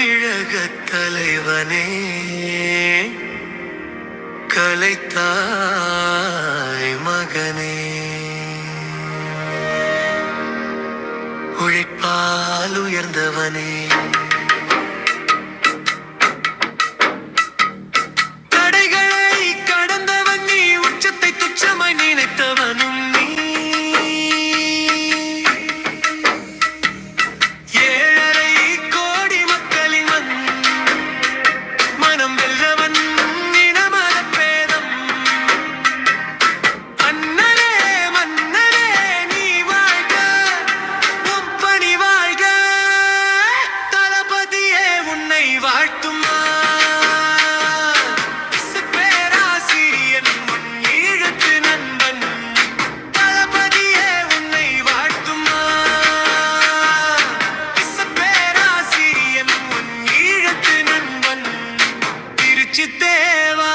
தமிழகத் தலைவனே, கலைத்தாய் மகனே, உழைப்பால் உயர்ந்தவனே, தடைகளை கடந்தவன் நீ, உச்சத்தை துச்சமாய் நினைத்தவனும் நீ, ஏழரை கோடி மக்களின் மனம் வெல்லவன், இனமத பேதம். அண்ணனே மன்னனே நீ வாழ்க, உன் பணி வாழ்க, தளபதியே உன்னை வாழ்த்துமா. பேராசிரியன் உன் ஈழத்து நண்பன், தளபதியே உன்னை வாழ்த்துமா. பேராசிரியன் உன் ஈழத்து நண்பன், திருச்சி தேவா.